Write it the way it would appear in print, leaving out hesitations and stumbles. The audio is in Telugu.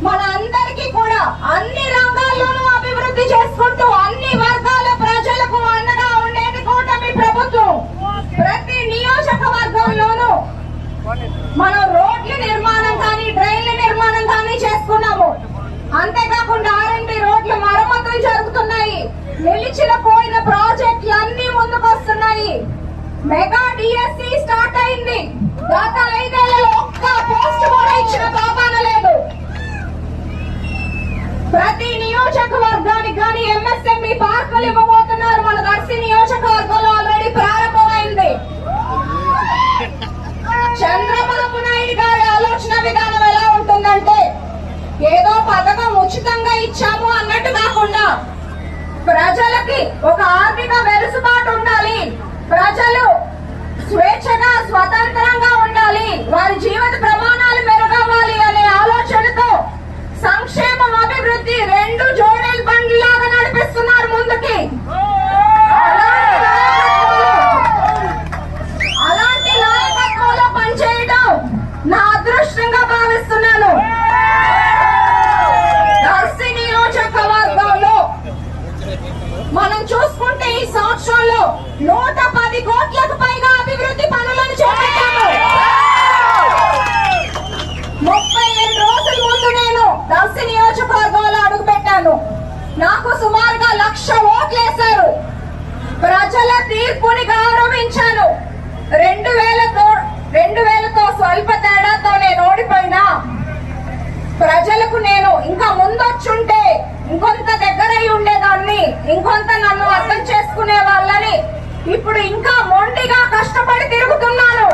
మనందరికీ కూడా అన్ని రంగాల్లోనూ అభివృద్ధి చేసుకుంటూ అన్ని వర్గాల ప్రజలకు అండగా ఉండేది కూటమి ప్రభుత్వం. ప్రతి నియోజకవర్గంలోనూ మనం రోడ్ల నిర్మాణం కానీ డ్రైన్ల నిర్మాణం కానీ చేసుకున్నాము. అంతేకాకుండా R&D రోడ్ల మరమ్మతులు జరుగుతున్నాయి. నిలిచిపోయిన ప్రాజెక్టులు అన్ని ముందుకు వస్తున్నాయి. మెగా DSC స్టార్ట్ అయింది. గత 5 ఏళ్లలో ఒక్క పోస్ట్ కూడా ఇచ్చిన పాపాన లేదు. ప్రతి నియోజకవర్గానికి కానీ MSME పార్కులు ఇవ్వబోతున్నారు. మన దర్శి నియోజకవర్గంలో ఆల్రెడీ ప్రారంభమైంది. చంద్రబాబు నాయుడు గారి ఆలోచన విధానం ఎలా ఉంటుందంటే ఏదో పథకం ఉచితంగా ఇచ్చాము అన్నట్టు కాకుండా ప్రజలకి ఒక ఆర్థిక వెసులుబాటు ఉండాలి, ప్రజలు స్వేచ్ఛగా స్వతంత్రంగా ఉండాలి, వారి జీవిత ప్రమాణాలు మెరుగవ్వాలి అనే ఆలోచనతో సంక్షేమం అభివృద్ధి రెండు జోడెల్ బండ్లాగా నడిపిస్తున్నారు ముందుకి. అలాంటి నాయకత్వంలో పనిచేయడం నా అదృష్టంగా భావిస్తున్నాను. దర్శి నియోజకవర్గంలో మనం చూసుకుంటే ఈ సంవత్సరంలో 110 కోట్లకు పైగా అభివృద్ధి పనులను చేపట్టాము. 37 రోజుల ముందు నేను దర్శి నియోజకవర్గంలో అడుగు పెట్టాను. నాకు సుమారుగా 1,00,000 ఓట్లేశారు. ప్రజల తీర్పుని గౌరవించాను. 2000తో స్వల్ప తేడాతో నేను ఓడిపోయినా ప్రజలకు నేను ఇంకా ముందొచ్చుంటే ఇంకొంత దగ్గరై ఉండేదాన్ని, ఇంకొంత నన్ను అర్థం చేసుకునే వాళ్ళని ఇప్పుడు ఇంకా మొండిగా కష్టపడి తిరుగుతున్నాను.